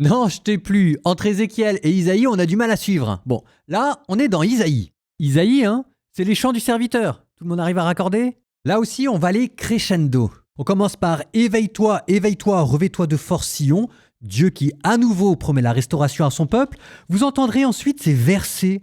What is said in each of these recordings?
Non, je t'ai plus. Entre Ézéchiel et Isaïe, on a du mal à suivre. Bon, là, on est dans Isaïe. Isaïe, c'est les chants du serviteur. Tout le monde arrive à raccorder? Là aussi, on va aller crescendo. On commence par éveille-toi, revêt-toi de force Sion, Dieu qui à nouveau promet la restauration à son peuple. Vous entendrez ensuite ces versets.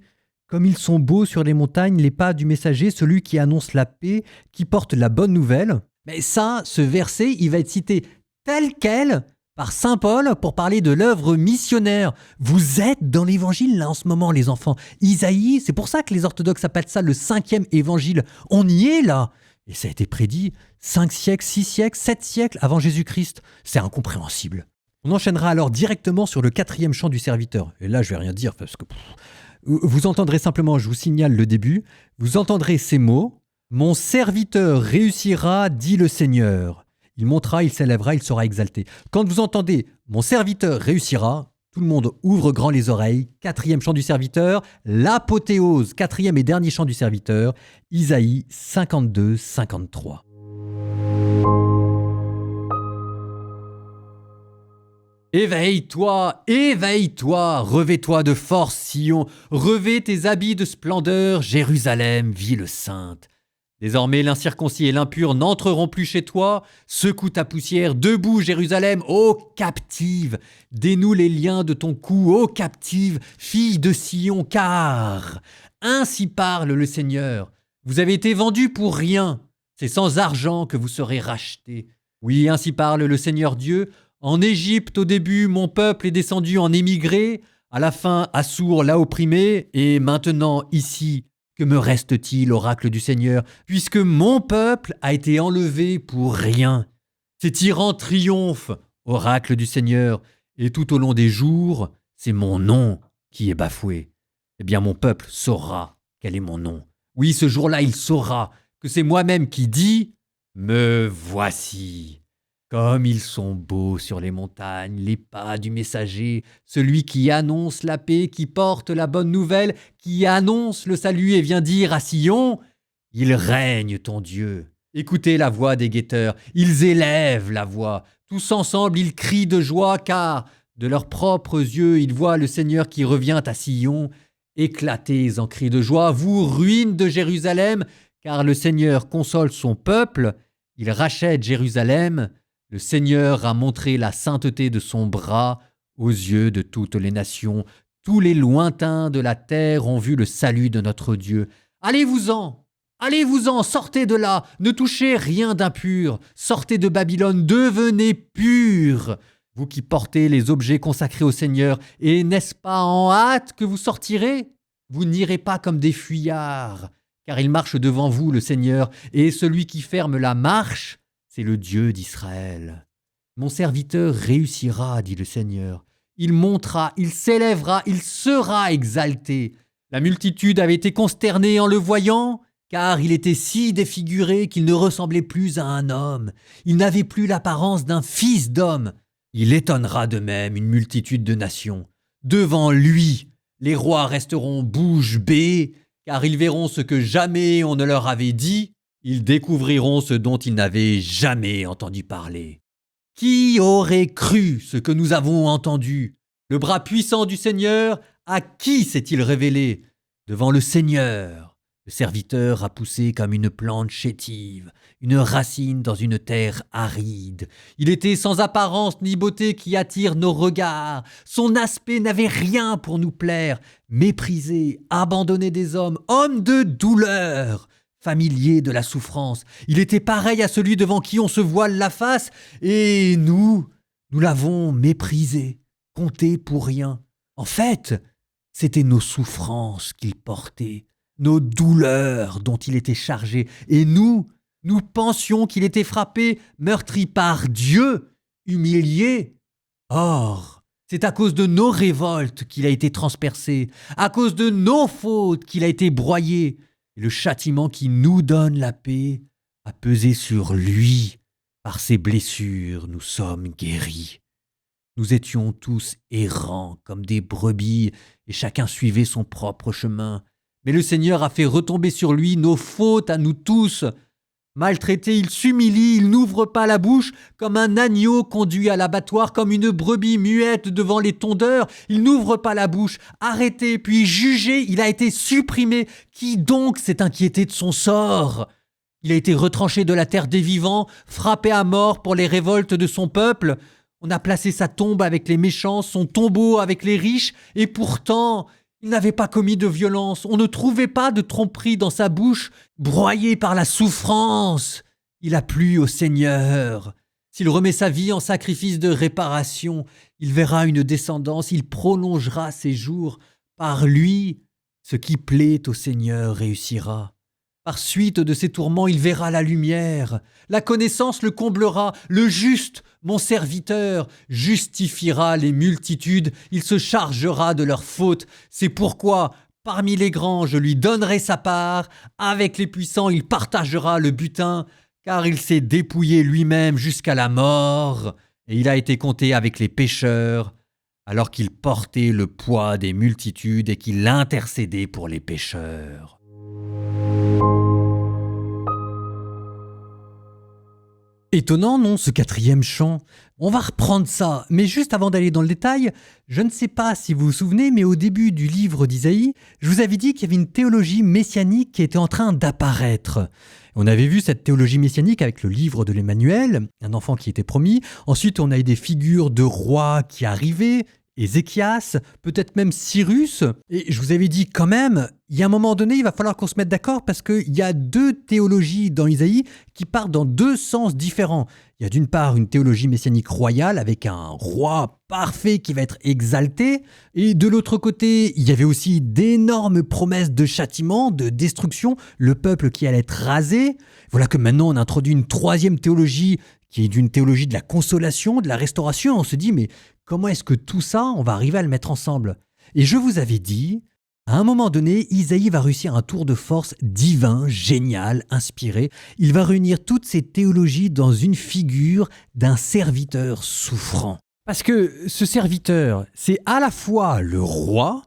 Comme ils sont beaux sur les montagnes, les pas du messager, celui qui annonce la paix, qui porte la bonne nouvelle. Mais ça, ce verset, il va être cité tel quel par saint Paul pour parler de l'œuvre missionnaire. Vous êtes dans l'évangile là en ce moment, les enfants. Isaïe, c'est pour ça que les orthodoxes appellent ça le 5e évangile. On y est là. Et ça a été prédit 5 siècles, 6 siècles, 7 siècles avant Jésus-Christ. C'est incompréhensible. On enchaînera alors directement sur le 4e chant du serviteur. Et là, je vais rien dire parce que... Vous entendrez simplement, je vous signale le début, vous entendrez ces mots. Mon serviteur réussira, dit le Seigneur. Il montera, il s'élèvera, il sera exalté. Quand vous entendez mon serviteur réussira, tout le monde ouvre grand les oreilles. 4e chant du serviteur, l'apothéose, 4e et dernier chant du serviteur, Isaïe 52-53. Éveille-toi, revêt-toi de force, Sion, revêt tes habits de splendeur, Jérusalem, ville sainte. Désormais, l'incirconcis et l'impur n'entreront plus chez toi. Secoue ta poussière, debout, Jérusalem, ô captive. Dénoue les liens de ton cou, ô captive, fille de Sion, car ainsi parle le Seigneur. Vous avez été vendus pour rien. C'est sans argent que vous serez rachetés. Oui, ainsi parle le Seigneur Dieu. En Égypte, au début, mon peuple est descendu en émigré. À la fin, Assour l'a opprimé. Et maintenant, ici, que me reste-t-il, oracle du Seigneur, puisque mon peuple a été enlevé pour rien? Ces tyrans triomphent, oracle du Seigneur, et tout au long des jours, c'est mon nom qui est bafoué. Eh bien, mon peuple saura quel est mon nom. Oui, ce jour-là, il saura que c'est moi-même qui dis « Me voici ». Comme ils sont beaux sur les montagnes, les pas du messager, celui qui annonce la paix, qui porte la bonne nouvelle, qui annonce le salut et vient dire à Sion, « Il règne ton Dieu ». Écoutez la voix des guetteurs, ils élèvent la voix. Tous ensemble, ils crient de joie, car de leurs propres yeux, ils voient le Seigneur qui revient à Sion. Éclatez en cris de joie, vous, ruines de Jérusalem, car le Seigneur console son peuple, il rachète Jérusalem. Le Seigneur a montré la sainteté de son bras aux yeux de toutes les nations. Tous les lointains de la terre ont vu le salut de notre Dieu. Allez-vous-en, sortez de là, ne touchez rien d'impur. Sortez de Babylone, devenez purs. Vous qui portez les objets consacrés au Seigneur, et n'est-ce pas en hâte que vous sortirez? Vous n'irez pas comme des fuyards, car il marche devant vous, le Seigneur, et celui qui ferme la marche, c'est le Dieu d'Israël. Mon serviteur réussira, dit le Seigneur. Il montera, il s'élèvera, il sera exalté. La multitude avait été consternée en le voyant, car il était si défiguré qu'il ne ressemblait plus à un homme. Il n'avait plus l'apparence d'un fils d'homme. Il étonnera de même une multitude de nations. Devant lui, les rois resteront bouche bée, car ils verront ce que jamais on ne leur avait dit. Ils découvriront ce dont ils n'avaient jamais entendu parler. Qui aurait cru ce que nous avons entendu? Le bras puissant du Seigneur, à qui s'est-il révélé? Devant le Seigneur, le serviteur a poussé comme une plante chétive, une racine dans une terre aride. Il était sans apparence ni beauté qui attire nos regards. Son aspect n'avait rien pour nous plaire. Méprisé, abandonné des hommes, homme de douleur. Familier de la souffrance, il était pareil à celui devant qui on se voile la face, et nous l'avons méprisé, compté pour rien. En fait, c'étaient nos souffrances qu'il portait, nos douleurs dont il était chargé, et nous pensions qu'il était frappé, meurtri par Dieu, humilié. Or, c'est à cause de nos révoltes qu'il a été transpercé, à cause de nos fautes qu'il a été broyé. Et le châtiment qui nous donne la paix a pesé sur lui. Par ses blessures, nous sommes guéris. Nous étions tous errants comme des brebis, et chacun suivait son propre chemin. Mais le Seigneur a fait retomber sur lui nos fautes à nous tous. Maltraité, il s'humilie, il n'ouvre pas la bouche, comme un agneau conduit à l'abattoir, comme une brebis muette devant les tondeurs. Il n'ouvre pas la bouche. Arrêté, puis jugé, il a été supprimé. Qui donc s'est inquiété de son sort ? Il a été retranché de la terre des vivants, frappé à mort pour les révoltes de son peuple. On a placé sa tombe avec les méchants, son tombeau avec les riches, et pourtant, il n'avait pas commis de violence. On ne trouvait pas de tromperie dans sa bouche, broyé par la souffrance. Il a plu au Seigneur. S'il remet sa vie en sacrifice de réparation, il verra une descendance, il prolongera ses jours. Par lui, ce qui plaît au Seigneur réussira. Par suite de ses tourments, il verra la lumière. La connaissance le comblera. Le juste, mon serviteur, justifiera les multitudes. Il se chargera de leurs fautes. C'est pourquoi, parmi les grands, je lui donnerai sa part. Avec les puissants, il partagera le butin. Car il s'est dépouillé lui-même jusqu'à la mort. Et il a été compté avec les pécheurs, alors qu'il portait le poids des multitudes et qu'il intercédait pour les pécheurs. Étonnant, non, ce quatrième chant? On va reprendre ça, mais juste avant d'aller dans le détail, je ne sais pas si vous vous souvenez, mais au début du livre d'Isaïe, je vous avais dit qu'il y avait une théologie messianique qui était en train d'apparaître. On avait vu cette théologie messianique avec le livre de l'Emmanuel, un enfant qui était promis. Ensuite, on a eu des figures de rois qui arrivaient, Ézéchias, peut-être même Cyrus. Et je vous avais dit quand même, il y a un moment donné, il va falloir qu'on se mette d'accord parce qu'il y a deux théologies dans Isaïe qui partent dans deux sens différents. Il y a d'une part une théologie messianique royale avec un roi parfait qui va être exalté. Et de l'autre côté, il y avait aussi d'énormes promesses de châtiment, de destruction, le peuple qui allait être rasé. Voilà que maintenant on introduit une troisième théologie qui est d'une théologie de la consolation, de la restauration. On se dit, mais comment est-ce que tout ça, on va arriver à le mettre ensemble? Et je vous avais dit, à un moment donné, Isaïe va réussir un tour de force divin, génial, inspiré. Il va réunir toutes ces théologies dans une figure d'un serviteur souffrant. Parce que ce serviteur, c'est à la fois le roi,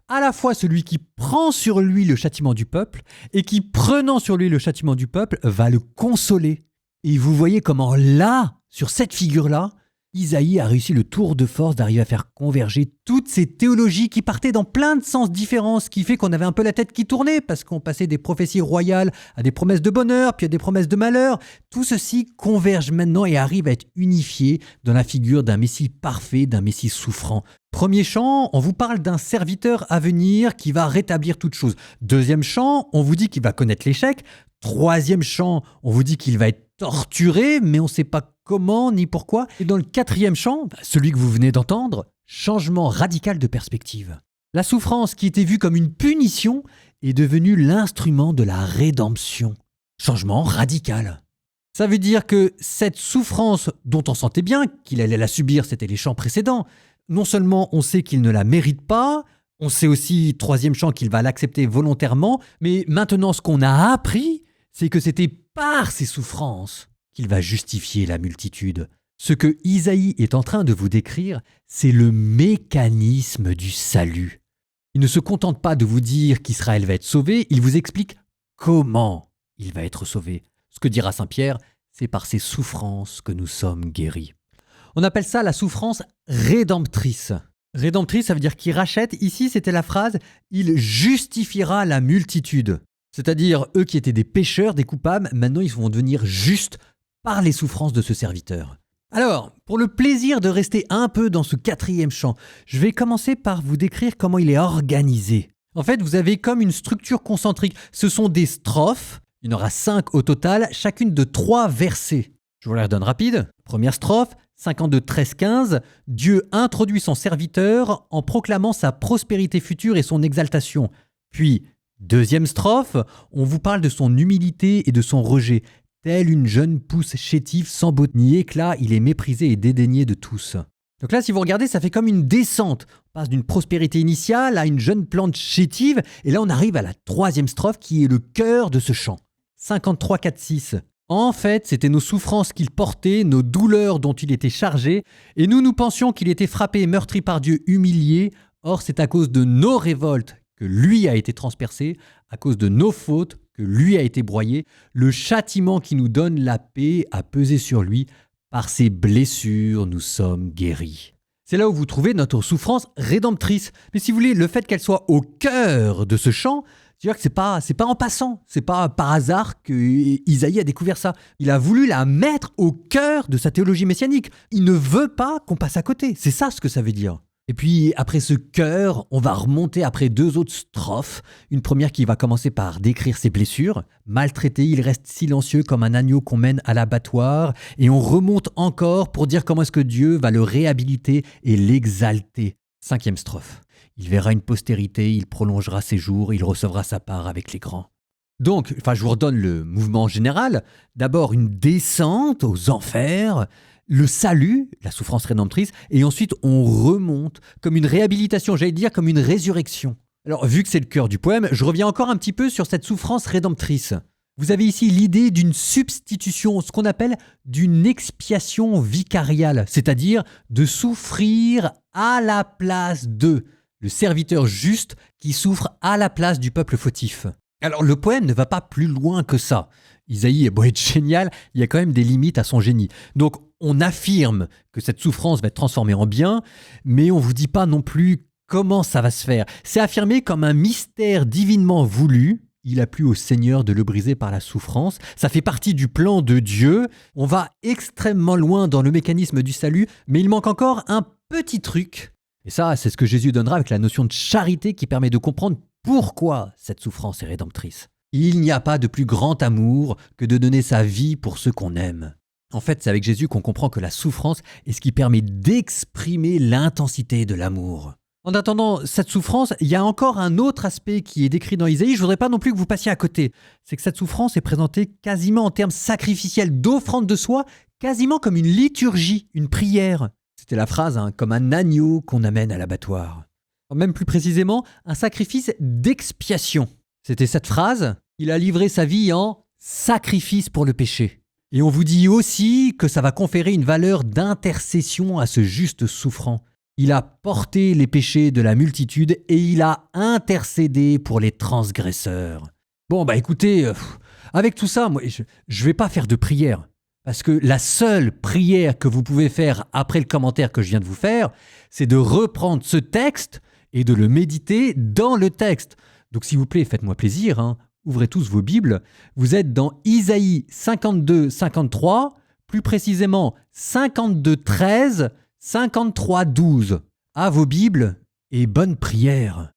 à la fois celui qui prend sur lui le châtiment du peuple, et qui, prenant sur lui le châtiment du peuple, va le consoler. Et vous voyez comment là, sur cette figure-là, Isaïe a réussi le tour de force d'arriver à faire converger toutes ces théologies qui partaient dans plein de sens différents, ce qui fait qu'on avait un peu la tête qui tournait, parce qu'on passait des prophéties royales à des promesses de bonheur, puis à des promesses de malheur. Tout ceci converge maintenant et arrive à être unifié dans la figure d'un Messie parfait, d'un Messie souffrant. Premier chant, on vous parle d'un serviteur à venir qui va rétablir toute chose. Deuxième chant, on vous dit qu'il va connaître l'échec. Troisième chant, on vous dit qu'il va être torturé, mais on ne sait pas comment ni pourquoi. Et dans le quatrième chant, celui que vous venez d'entendre, changement radical de perspective. La souffrance qui était vue comme une punition est devenue l'instrument de la rédemption. Changement radical. Ça veut dire que cette souffrance dont on sentait bien qu'il allait la subir, c'était les chants précédents, non seulement on sait qu'il ne la mérite pas, on sait aussi, troisième chant, qu'il va l'accepter volontairement, mais maintenant ce qu'on a appris, c'est que c'était par ces souffrances qu'il va justifier la multitude. Ce que Isaïe est en train de vous décrire, c'est le mécanisme du salut. Il ne se contente pas de vous dire qu'Israël va être sauvé, il vous explique comment il va être sauvé. Ce que dira saint Pierre, c'est par ses souffrances que nous sommes guéris. On appelle ça la souffrance rédemptrice. Rédemptrice, ça veut dire qu'il rachète. Ici, c'était la phrase « il justifiera la multitude ». C'est-à-dire, eux qui étaient des pécheurs, des coupables, maintenant ils vont devenir justes par les souffrances de ce serviteur. Alors, pour le plaisir de rester un peu dans ce quatrième chant, je vais commencer par vous décrire comment il est organisé. En fait, vous avez comme une structure concentrique. Ce sont des strophes, il y en aura 5 au total, chacune de 3 versets. Je vous les redonne rapide. Première strophe, 52, 13, 15. Dieu introduit son serviteur en proclamant sa prospérité future et son exaltation. Puis, deuxième strophe, on vous parle de son humilité et de son rejet. Telle une jeune pousse chétive sans beauté ni éclat, il est méprisé et dédaigné de tous. Donc là, si vous regardez, ça fait comme une descente. On passe d'une prospérité initiale à une jeune plante chétive, et là on arrive à la troisième strophe qui est le cœur de ce chant. 53, 4, 6. En fait, c'était nos souffrances qu'il portait, nos douleurs dont il était chargé, et nous pensions qu'il était frappé et meurtri par Dieu, humilié. Or, c'est à cause de nos révoltes que lui a été transpercé, à cause de nos fautes que lui a été broyé, le châtiment qui nous donne la paix a pesé sur lui. Par ses blessures, nous sommes guéris. C'est là où vous trouvez notre souffrance rédemptrice. Mais si vous voulez, le fait qu'elle soit au cœur de ce chant, c'est-à-dire que c'est pas en passant, c'est pas par hasard que Isaïe a découvert ça. Il a voulu la mettre au cœur de sa théologie messianique. Il ne veut pas qu'on passe à côté. C'est ça ce que ça veut dire. Et puis après ce chœur, on va remonter après 2 autres strophes. Une première qui va commencer par décrire ses blessures. Maltraité, il reste silencieux comme un agneau qu'on mène à l'abattoir. Et on remonte encore pour dire comment est-ce que Dieu va le réhabiliter et l'exalter. 5e strophe. Il verra une postérité, il prolongera ses jours, il recevra sa part avec les grands. Donc, je vous redonne le mouvement général. D'abord, une descente aux enfers, le salut, la souffrance rédemptrice, et ensuite on remonte comme une réhabilitation, j'allais dire comme une résurrection. Alors, vu que c'est le cœur du poème, je reviens encore un petit peu sur cette souffrance rédemptrice. Vous avez ici l'idée d'une substitution, ce qu'on appelle d'une expiation vicariale, c'est-à-dire de souffrir à la place d'eux. Le serviteur juste qui souffre à la place du peuple fautif. Alors le poème ne va pas plus loin que ça. Isaïe est beau être génial, il y a quand même des limites à son génie. Donc on affirme que cette souffrance va être transformée en bien, mais on ne vous dit pas non plus comment ça va se faire. C'est affirmé comme un mystère divinement voulu. Il a plu au Seigneur de le briser par la souffrance. Ça fait partie du plan de Dieu. On va extrêmement loin dans le mécanisme du salut, mais il manque encore un petit truc. Et ça, c'est ce que Jésus donnera avec la notion de charité qui permet de comprendre pourquoi cette souffrance est rédemptrice. Il n'y a pas de plus grand amour que de donner sa vie pour ceux qu'on aime. En fait, c'est avec Jésus qu'on comprend que la souffrance est ce qui permet d'exprimer l'intensité de l'amour. En attendant cette souffrance, il y a encore un autre aspect qui est décrit dans Isaïe. Je ne voudrais pas non plus que vous passiez à côté. C'est que cette souffrance est présentée quasiment en termes sacrificiels, d'offrande de soi, quasiment comme une liturgie, une prière. C'était la phrase, comme un agneau qu'on amène à l'abattoir. Même plus précisément, un sacrifice d'expiation. C'était cette phrase, il a livré sa vie en sacrifice pour le péché. Et on vous dit aussi que ça va conférer une valeur d'intercession à ce juste souffrant. Il a porté les péchés de la multitude et il a intercédé pour les transgresseurs. Bon, écoutez, avec tout ça, moi, je vais pas faire de prière. Parce que la seule prière que vous pouvez faire après le commentaire que je viens de vous faire, c'est de reprendre ce texte et de le méditer dans le texte. Donc s'il vous plaît, faites-moi plaisir, ouvrez tous vos Bibles. Vous êtes dans Isaïe 52, 53, plus précisément 52, 13, 53, 12. À vos Bibles et bonne prière.